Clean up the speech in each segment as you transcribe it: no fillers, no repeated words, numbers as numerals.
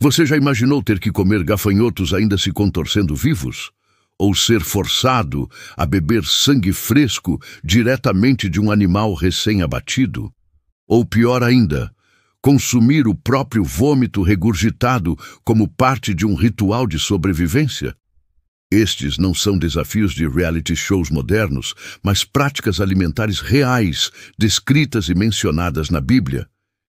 Você já imaginou ter que comer gafanhotos ainda se contorcendo vivos? Ou ser forçado a beber sangue fresco diretamente de um animal recém-abatido? Ou pior ainda, consumir o próprio vômito regurgitado como parte de um ritual de sobrevivência? Estes não são desafios de reality shows modernos, mas práticas alimentares reais, descritas e mencionadas na Bíblia.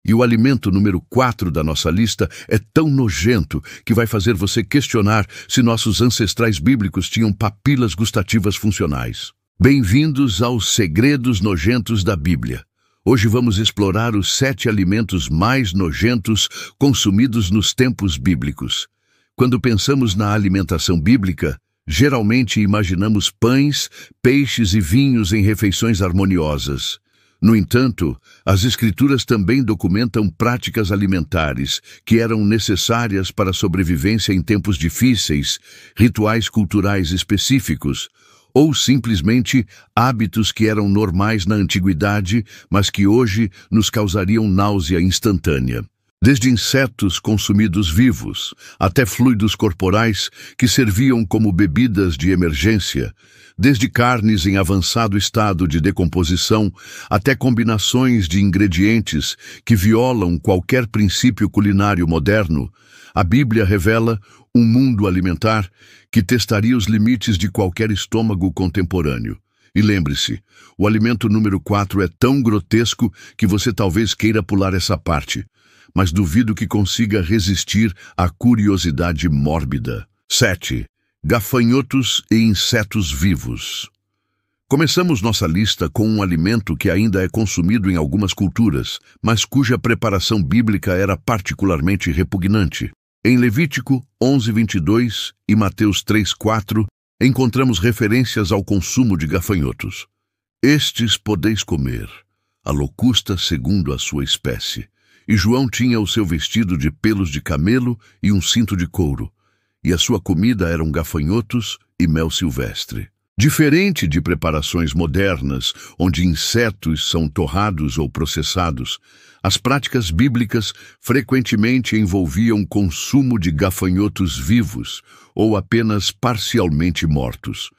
E o alimento número 4 da nossa lista é tão nojento que vai fazer você questionar se nossos ancestrais bíblicos tinham papilas gustativas funcionais. Bem-vindos aos Segredos Nojentos da Bíblia. Hoje vamos explorar os 7 alimentos mais nojentos consumidos nos tempos bíblicos. Quando pensamos na alimentação bíblica, geralmente imaginamos pães, peixes e vinhos em refeições harmoniosas. No entanto, as Escrituras também documentam práticas alimentares que eram necessárias para a sobrevivência em tempos difíceis, rituais culturais específicos, ou simplesmente hábitos que eram normais na antiguidade, mas que hoje nos causariam náusea instantânea. Desde insetos consumidos vivos, até fluidos corporais que serviam como bebidas de emergência, desde carnes em avançado estado de decomposição, até combinações de ingredientes que violam qualquer princípio culinário moderno, a Bíblia revela um mundo alimentar que testaria os limites de qualquer estômago contemporâneo. E lembre-se, o alimento número 4 é tão grotesco que você talvez queira pular essa parte, mas duvido que consiga resistir à curiosidade mórbida. 7. Gafanhotos e insetos vivos. Começamos nossa lista com um alimento que ainda é consumido em algumas culturas, mas cuja preparação bíblica era particularmente repugnante. Em Levítico 11:22 e Mateus 3:4, encontramos referências ao consumo de gafanhotos. Estes podeis comer, a locusta segundo a sua espécie. E João tinha o seu vestido de pelos de camelo e um cinto de couro, e a sua comida eram gafanhotos e mel silvestre. Diferente de preparações modernas, onde insetos são torrados ou processados, as práticas bíblicas frequentemente envolviam consumo de gafanhotos vivos ou apenas parcialmente mortos.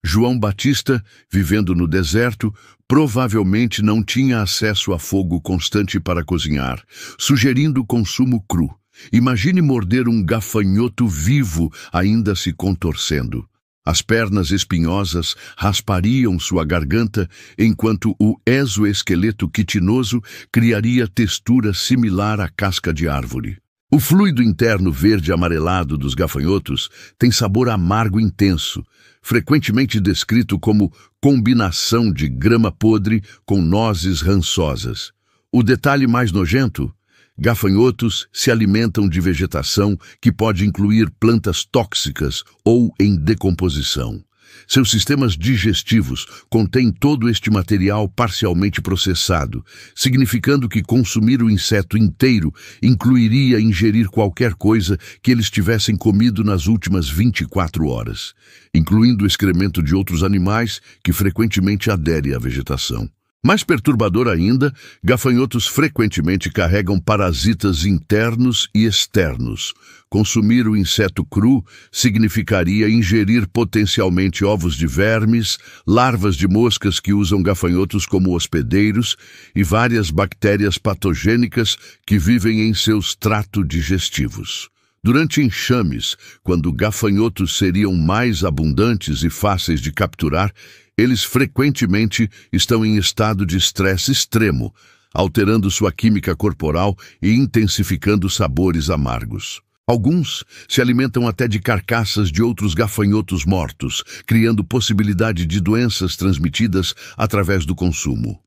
João Batista, vivendo no deserto, provavelmente não tinha acesso a fogo constante para cozinhar, sugerindo o consumo cru. Imagine morder um gafanhoto vivo ainda se contorcendo. As pernas espinhosas raspariam sua garganta, enquanto o exoesqueleto quitinoso criaria textura similar à casca de árvore. O fluido interno verde-amarelado dos gafanhotos tem sabor amargo intenso, frequentemente descrito como combinação de grama podre com nozes rançosas. O detalhe mais nojento: gafanhotos se alimentam de vegetação que pode incluir plantas tóxicas ou em decomposição. Seus sistemas digestivos contêm todo este material parcialmente processado, significando que consumir o inseto inteiro incluiria ingerir qualquer coisa que eles tivessem comido nas últimas 24 horas, incluindo o excremento de outros animais que frequentemente aderem à vegetação. Mais perturbador ainda, gafanhotos frequentemente carregam parasitas internos e externos. Consumir o inseto cru significaria ingerir potencialmente ovos de vermes, larvas de moscas que usam gafanhotos como hospedeiros e várias bactérias patogênicas que vivem em seus tratos digestivos. Durante enxames, quando gafanhotos seriam mais abundantes e fáceis de capturar, eles frequentemente estão em estado de estresse extremo, alterando sua química corporal e intensificando sabores amargos. Alguns se alimentam até de carcaças de outros gafanhotos mortos, criando possibilidade de doenças transmitidas através do consumo.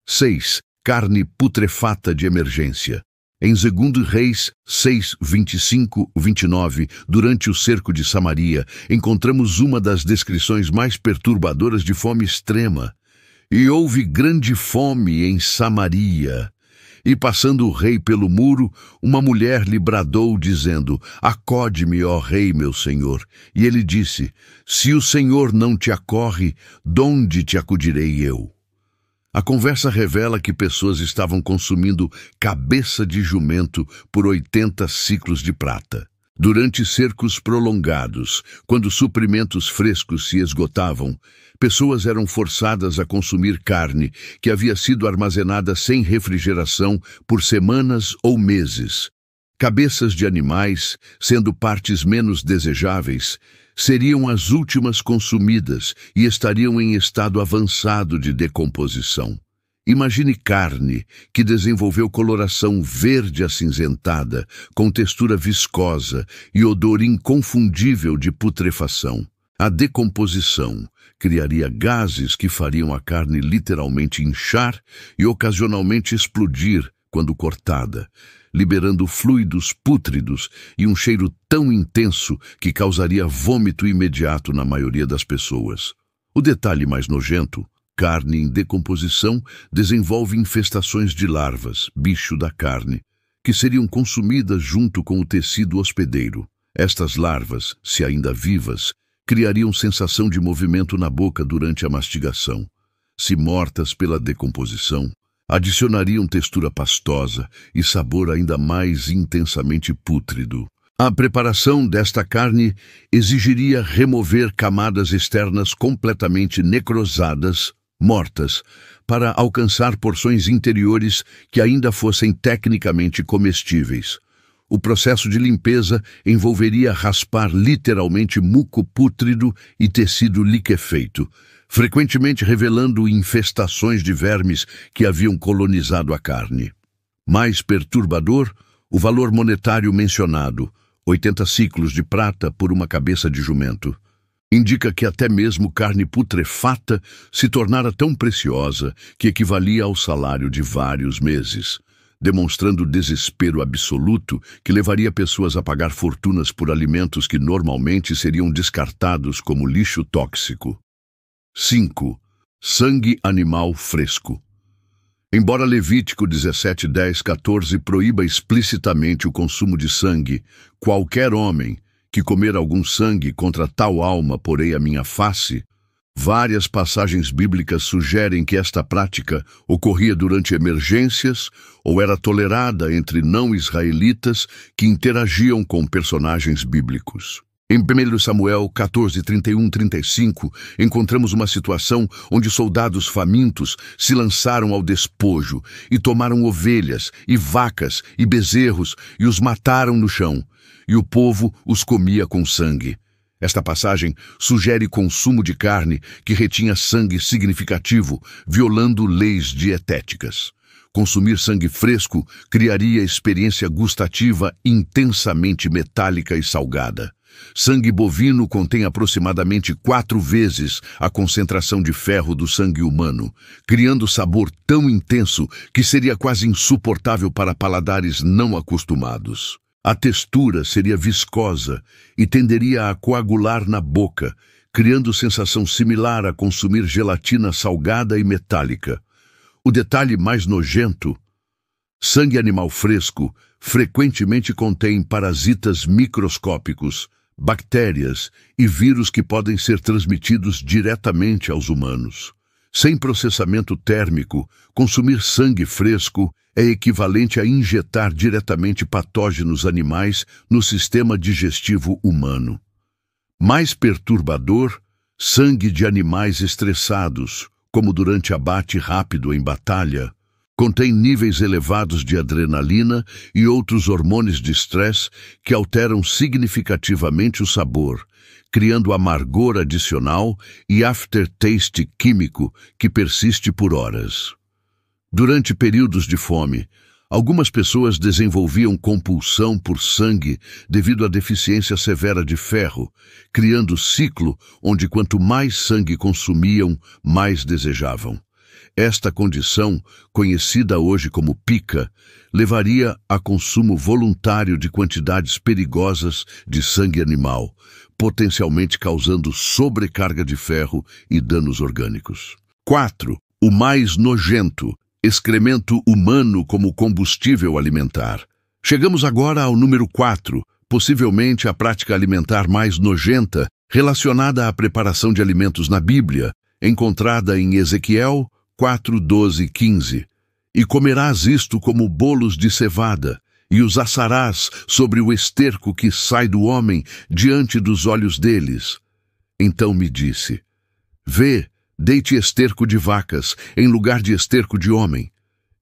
6. Carne putrefata de emergência. Em 2 Reis 6, 25-29, durante o cerco de Samaria, encontramos uma das descrições mais perturbadoras de fome extrema. E houve grande fome em Samaria. E passando o rei pelo muro, uma mulher lhe bradou, dizendo: Acode-me, ó rei, meu senhor. E ele disse: Se o Senhor não te acorre, donde te acudirei eu? A conversa revela que pessoas estavam consumindo cabeça de jumento por 80 ciclos de prata. Durante cercos prolongados, quando suprimentos frescos se esgotavam, pessoas eram forçadas a consumir carne que havia sido armazenada sem refrigeração por semanas ou meses. Cabeças de animais, sendo partes menos desejáveis, seriam as últimas consumidas e estariam em estado avançado de decomposição. Imagine carne que desenvolveu coloração verde acinzentada, com textura viscosa e odor inconfundível de putrefação. A decomposição criaria gases que fariam a carne literalmente inchar e ocasionalmente explodir quando cortada, liberando fluidos pútridos e um cheiro tão intenso que causaria vômito imediato na maioria das pessoas. O detalhe mais nojento: carne em decomposição desenvolve infestações de larvas, bicho da carne, que seriam consumidas junto com o tecido hospedeiro. Estas larvas, se ainda vivas, criariam sensação de movimento na boca durante a mastigação. Se mortas pela decomposição, adicionariam textura pastosa e sabor ainda mais intensamente pútrido. A preparação desta carne exigiria remover camadas externas completamente necrosadas, mortas, para alcançar porções interiores que ainda fossem tecnicamente comestíveis. O processo de limpeza envolveria raspar literalmente muco pútrido e tecido liquefeito, frequentemente revelando infestações de vermes que haviam colonizado a carne. Mais perturbador, o valor monetário mencionado, 80 ciclos de prata por uma cabeça de jumento. Indica que até mesmo carne putrefata se tornara tão preciosa que equivalia ao salário de vários meses, demonstrando desespero absoluto que levaria pessoas a pagar fortunas por alimentos que normalmente seriam descartados como lixo tóxico. 5. Sangue animal fresco. Embora Levítico 17:10-14 proíba explicitamente o consumo de sangue, qualquer homem que comer algum sangue contra tal alma porei a minha face, várias passagens bíblicas sugerem que esta prática ocorria durante emergências ou era tolerada entre não-israelitas que interagiam com personagens bíblicos. Em 1 Samuel 14:31-35, encontramos uma situação onde soldados famintos se lançaram ao despojo e tomaram ovelhas e vacas e bezerros e os mataram no chão, e o povo os comia com sangue. Esta passagem sugere consumo de carne que retinha sangue significativo, violando leis dietéticas. Consumir sangue fresco criaria experiência gustativa intensamente metálica e salgada. Sangue bovino contém aproximadamente 4 vezes a concentração de ferro do sangue humano, criando sabor tão intenso que seria quase insuportável para paladares não acostumados. A textura seria viscosa e tenderia a coagular na boca, criando sensação similar a consumir gelatina salgada e metálica. O detalhe mais nojento: sangue animal fresco frequentemente contém parasitas microscópicos, bactérias e vírus que podem ser transmitidos diretamente aos humanos. Sem processamento térmico, consumir sangue fresco é equivalente a injetar diretamente patógenos animais no sistema digestivo humano. Mais perturbador, sangue de animais estressados, como durante abate rápido em batalha, contém níveis elevados de adrenalina e outros hormônios de estresse que alteram significativamente o sabor, criando amargor adicional e aftertaste químico que persiste por horas. Durante períodos de fome, algumas pessoas desenvolviam compulsão por sangue devido à deficiência severa de ferro, criando ciclo onde quanto mais sangue consumiam, mais desejavam. Esta condição, conhecida hoje como pica, levaria a consumo voluntário de quantidades perigosas de sangue animal, potencialmente causando sobrecarga de ferro e danos orgânicos. 4. O mais nojento: excremento humano como combustível alimentar. Chegamos agora ao número 4, possivelmente a prática alimentar mais nojenta relacionada à preparação de alimentos na Bíblia, encontrada em Ezequiel 4, 12 e 15. E comerás isto como bolos de cevada, e os assarás sobre o esterco que sai do homem diante dos olhos deles. Então me disse: Vê, dei-te esterco de vacas, em lugar de esterco de homem,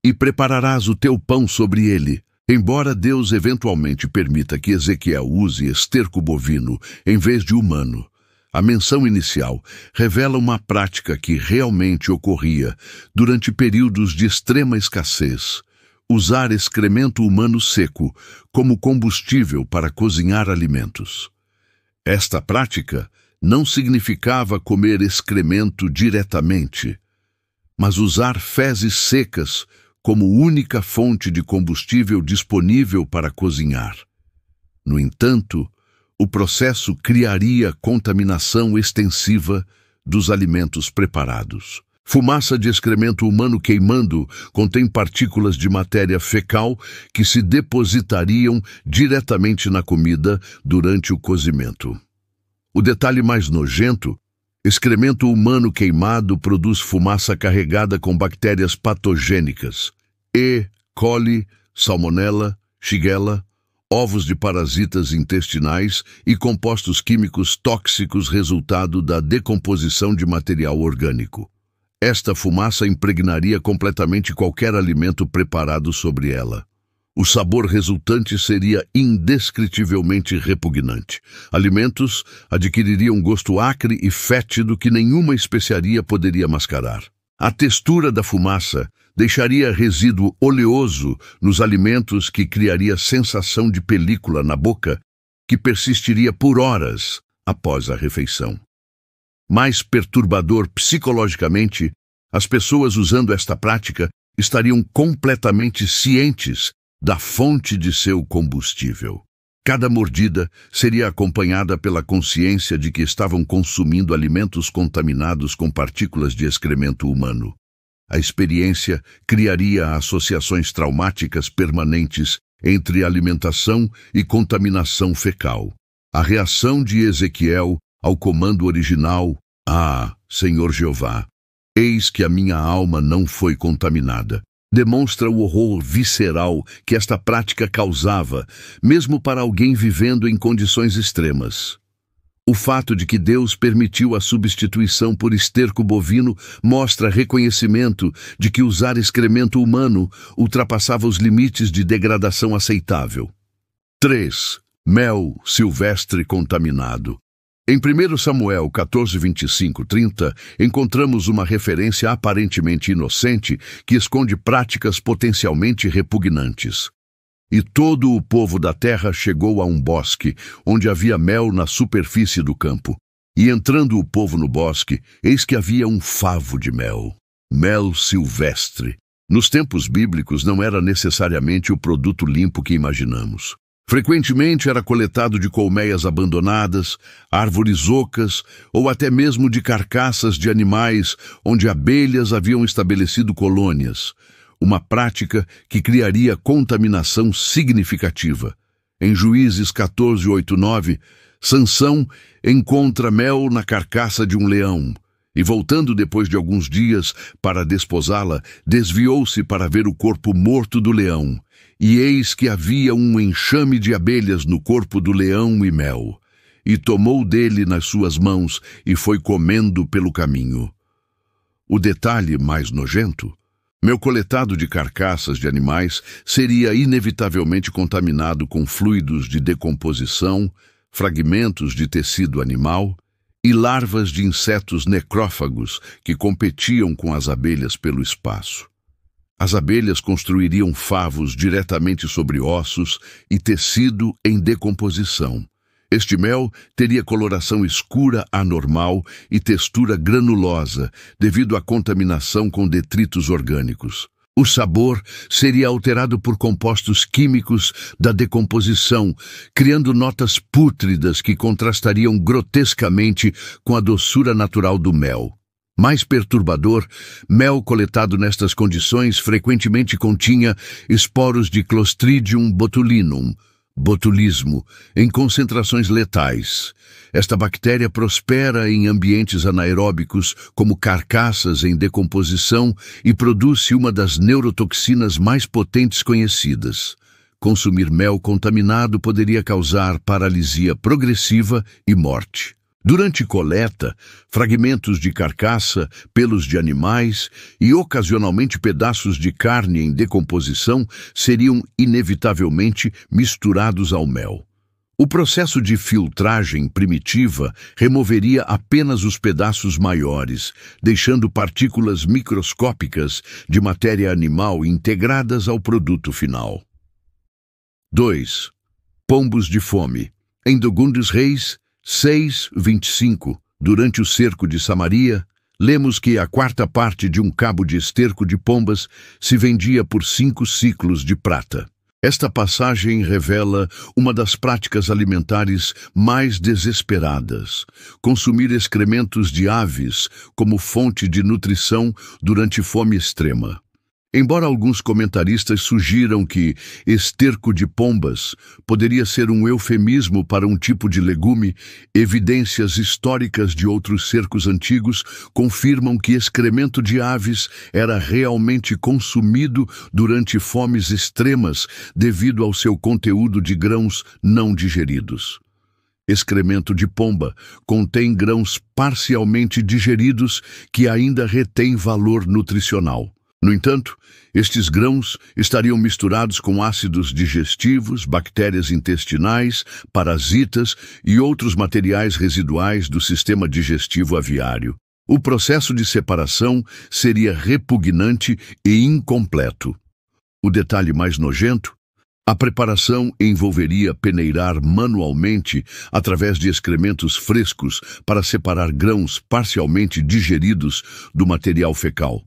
e prepararás o teu pão sobre ele. Embora Deus eventualmente permita que Ezequiel use esterco bovino em vez de humano, a menção inicial revela uma prática que realmente ocorria durante períodos de extrema escassez: usar excremento humano seco como combustível para cozinhar alimentos. Esta prática não significava comer excremento diretamente, mas usar fezes secas como única fonte de combustível disponível para cozinhar. No entanto, o processo criaria contaminação extensiva dos alimentos preparados. Fumaça de excremento humano queimando contém partículas de matéria fecal que se depositariam diretamente na comida durante o cozimento. O detalhe mais nojento: excremento humano queimado produz fumaça carregada com bactérias patogênicas, E. coli, salmonella, shigella, ovos de parasitas intestinais e compostos químicos tóxicos resultado da decomposição de material orgânico. Esta fumaça impregnaria completamente qualquer alimento preparado sobre ela. O sabor resultante seria indescritivelmente repugnante. Alimentos adquiririam um gosto acre e fétido que nenhuma especiaria poderia mascarar. A textura da fumaça deixaria resíduo oleoso nos alimentos que criaria sensação de película na boca que persistiria por horas após a refeição. Mais perturbador psicologicamente, as pessoas usando esta prática estariam completamente cientes da fonte de seu combustível. Cada mordida seria acompanhada pela consciência de que estavam consumindo alimentos contaminados com partículas de excremento humano. A experiência criaria associações traumáticas permanentes entre alimentação e contaminação fecal. A reação de Ezequiel ao comando original: Ah, Senhor Jeová, eis que a minha alma não foi contaminada, demonstra o horror visceral que esta prática causava, mesmo para alguém vivendo em condições extremas. O fato de que Deus permitiu a substituição por esterco bovino mostra reconhecimento de que usar excremento humano ultrapassava os limites de degradação aceitável. 3. Mel silvestre contaminado. Em 1 Samuel 14, 25, 30, encontramos uma referência aparentemente inocente que esconde práticas potencialmente repugnantes. E todo o povo da terra chegou a um bosque, onde havia mel na superfície do campo. E entrando o povo no bosque, eis que havia um favo de mel. Mel silvestre. Nos tempos bíblicos não era necessariamente o produto limpo que imaginamos. Frequentemente era coletado de colmeias abandonadas, árvores ocas ou até mesmo de carcaças de animais onde abelhas haviam estabelecido colônias. Uma prática que criaria contaminação significativa. Em Juízes 14, 8, 9, Sansão encontra mel na carcaça de um leão e, voltando depois de alguns dias para desposá-la, desviou-se para ver o corpo morto do leão. E eis que havia um enxame de abelhas no corpo do leão e mel. E tomou dele nas suas mãos e foi comendo pelo caminho. O detalhe mais nojento: mel coletado de carcaças de animais seria inevitavelmente contaminado com fluidos de decomposição, fragmentos de tecido animal e larvas de insetos necrófagos que competiam com as abelhas pelo espaço. As abelhas construiriam favos diretamente sobre ossos e tecido em decomposição. Este mel teria coloração escura anormal e textura granulosa devido à contaminação com detritos orgânicos. O sabor seria alterado por compostos químicos da decomposição, criando notas pútridas que contrastariam grotescamente com a doçura natural do mel. Mais perturbador, mel coletado nestas condições frequentemente continha esporos de Clostridium botulinum, Botulismo, em concentrações letais. Esta bactéria prospera em ambientes anaeróbicos, como carcaças em decomposição, e produz uma das neurotoxinas mais potentes conhecidas. Consumir mel contaminado poderia causar paralisia progressiva e morte. Durante coleta, fragmentos de carcaça, pelos de animais e ocasionalmente pedaços de carne em decomposição seriam inevitavelmente misturados ao mel. O processo de filtragem primitiva removeria apenas os pedaços maiores, deixando partículas microscópicas de matéria animal integradas ao produto final. 2. Pombos de fome. Em 2 Reis 6:25, durante o cerco de Samaria, lemos que a 4ª parte de um cabo de esterco de pombas se vendia por 5 siclos de prata. Esta passagem revela uma das práticas alimentares mais desesperadas: consumir excrementos de aves como fonte de nutrição durante fome extrema. Embora alguns comentaristas sugiram que esterco de pombas poderia ser um eufemismo para um tipo de legume, evidências históricas de outros cercos antigos confirmam que excremento de aves era realmente consumido durante fomes extremas devido ao seu conteúdo de grãos não digeridos. Excremento de pomba contém grãos parcialmente digeridos que ainda retêm valor nutricional. No entanto, estes grãos estariam misturados com ácidos digestivos, bactérias intestinais, parasitas e outros materiais residuais do sistema digestivo aviário. O processo de separação seria repugnante e incompleto. O detalhe mais nojento: a preparação envolveria peneirar manualmente através de excrementos frescos para separar grãos parcialmente digeridos do material fecal.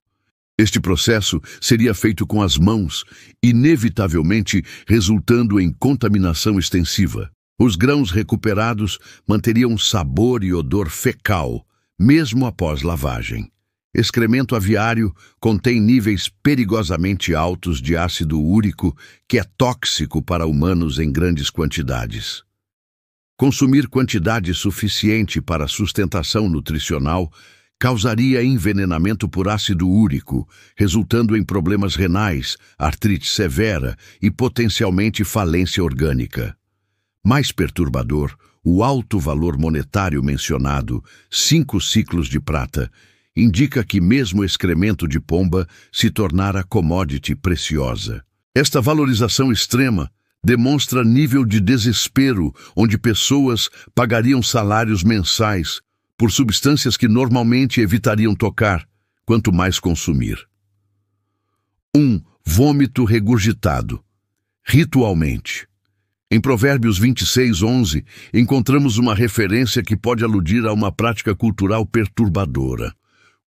Este processo seria feito com as mãos, inevitavelmente resultando em contaminação extensiva. Os grãos recuperados manteriam sabor e odor fecal, mesmo após lavagem. Excremento aviário contém níveis perigosamente altos de ácido úrico, que é tóxico para humanos em grandes quantidades. Consumir quantidade suficiente para sustentação nutricional causaria envenenamento por ácido úrico, resultando em problemas renais, artrite severa e potencialmente falência orgânica. Mais perturbador, o alto valor monetário mencionado, 5 ciclos de prata, indica que mesmo o excremento de pomba se tornara commodity preciosa. Esta valorização extrema demonstra nível de desespero onde pessoas pagariam salários mensais por substâncias que normalmente evitariam tocar, quanto mais consumir. 1. Vômito regurgitado. Ritualmente. Em Provérbios 26:11, encontramos uma referência que pode aludir a uma prática cultural perturbadora.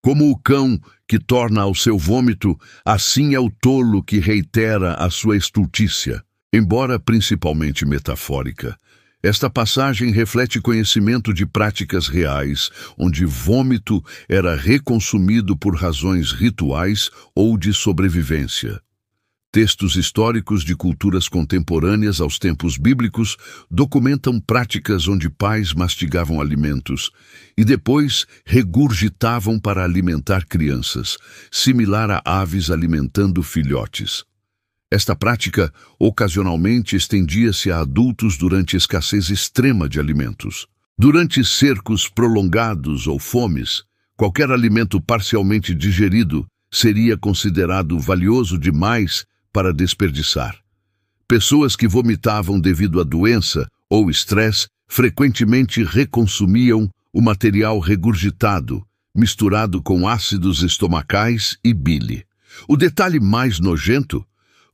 Como o cão que torna ao seu vômito, assim é o tolo que reitera a sua estultícia. Embora principalmente metafórica, esta passagem reflete conhecimento de práticas reais, onde vômito era reconsumido por razões rituais ou de sobrevivência. Textos históricos de culturas contemporâneas aos tempos bíblicos documentam práticas onde pais mastigavam alimentos e depois regurgitavam para alimentar crianças, similar a aves alimentando filhotes. Esta prática ocasionalmente estendia-se a adultos durante escassez extrema de alimentos. Durante cercos prolongados ou fomes, qualquer alimento parcialmente digerido seria considerado valioso demais para desperdiçar. Pessoas que vomitavam devido à doença ou estresse frequentemente reconsumiam o material regurgitado, misturado com ácidos estomacais e bile. O detalhe mais nojento: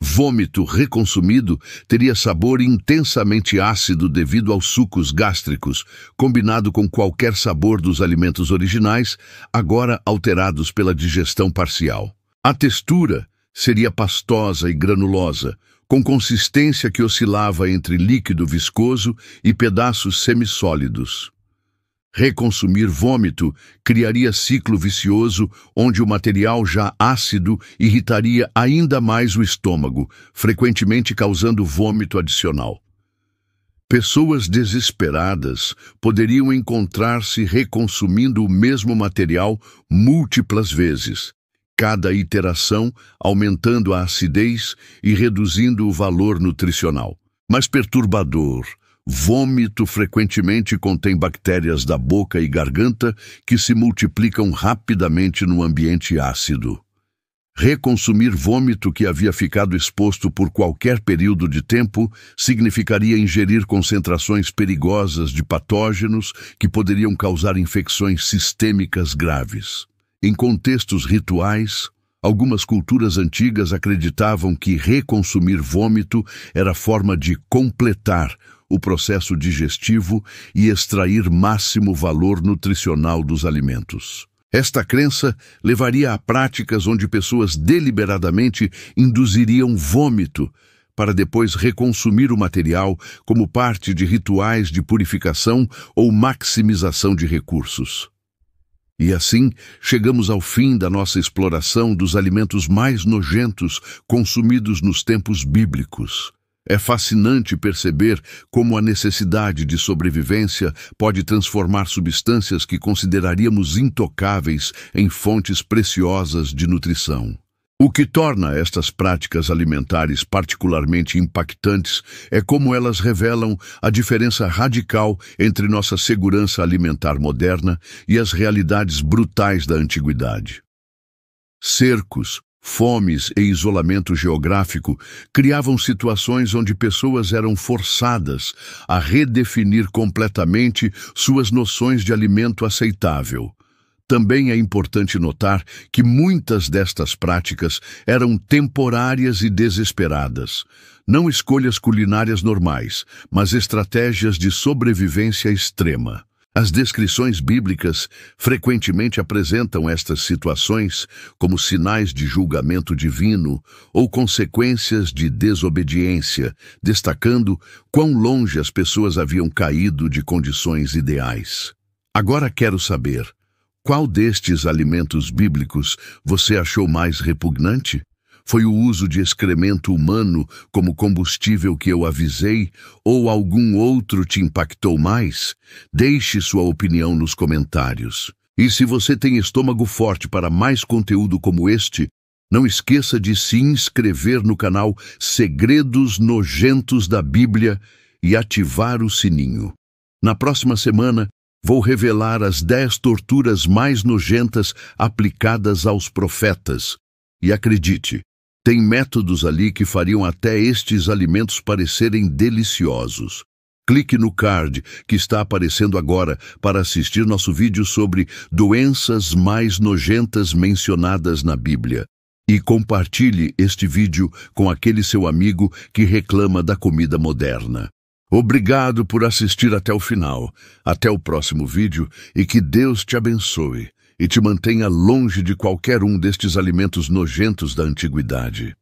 vômito reconsumido teria sabor intensamente ácido devido aos sucos gástricos, combinado com qualquer sabor dos alimentos originais, agora alterados pela digestão parcial. A textura seria pastosa e granulosa, com consistência que oscilava entre líquido viscoso e pedaços semissólidos. Reconsumir vômito criaria ciclo vicioso onde o material já ácido irritaria ainda mais o estômago, frequentemente causando vômito adicional. Pessoas desesperadas poderiam encontrar-se reconsumindo o mesmo material múltiplas vezes, cada iteração aumentando a acidez e reduzindo o valor nutricional. Mais perturbador, vômito frequentemente contém bactérias da boca e garganta que se multiplicam rapidamente no ambiente ácido. Reconsumir vômito que havia ficado exposto por qualquer período de tempo significaria ingerir concentrações perigosas de patógenos que poderiam causar infecções sistêmicas graves. Em contextos rituais, algumas culturas antigas acreditavam que reconsumir vômito era forma de completar o processo digestivo e extrair máximo valor nutricional dos alimentos. Esta crença levaria a práticas onde pessoas deliberadamente induziriam vômito para depois reconsumir o material como parte de rituais de purificação ou maximização de recursos. E assim, chegamos ao fim da nossa exploração dos alimentos mais nojentos consumidos nos tempos bíblicos. É fascinante perceber como a necessidade de sobrevivência pode transformar substâncias que consideraríamos intocáveis em fontes preciosas de nutrição. O que torna estas práticas alimentares particularmente impactantes é como elas revelam a diferença radical entre nossa segurança alimentar moderna e as realidades brutais da antiguidade. Cercos, fomes e isolamento geográfico criavam situações onde pessoas eram forçadas a redefinir completamente suas noções de alimento aceitável. Também é importante notar que muitas destas práticas eram temporárias e desesperadas. Não escolhas culinárias normais, mas estratégias de sobrevivência extrema. As descrições bíblicas frequentemente apresentam estas situações como sinais de julgamento divino ou consequências de desobediência, destacando quão longe as pessoas haviam caído de condições ideais. Agora quero saber, qual destes alimentos bíblicos você achou mais repugnante? Foi o uso de excremento humano como combustível que eu avisei, ou algum outro te impactou mais? Deixe sua opinião nos comentários. E se você tem estômago forte para mais conteúdo como este, não esqueça de se inscrever no canal Segredos Nojentos da Bíblia e ativar o sininho. Na próxima semana, vou revelar as 10 torturas mais nojentas aplicadas aos profetas. E acredite, tem métodos ali que fariam até estes alimentos parecerem deliciosos. Clique no card que está aparecendo agora para assistir nosso vídeo sobre doenças mais nojentas mencionadas na Bíblia. E compartilhe este vídeo com aquele seu amigo que reclama da comida moderna. Obrigado por assistir até o final. Até o próximo vídeo e que Deus te abençoe e te mantenha longe de qualquer um destes alimentos nojentos da antiguidade.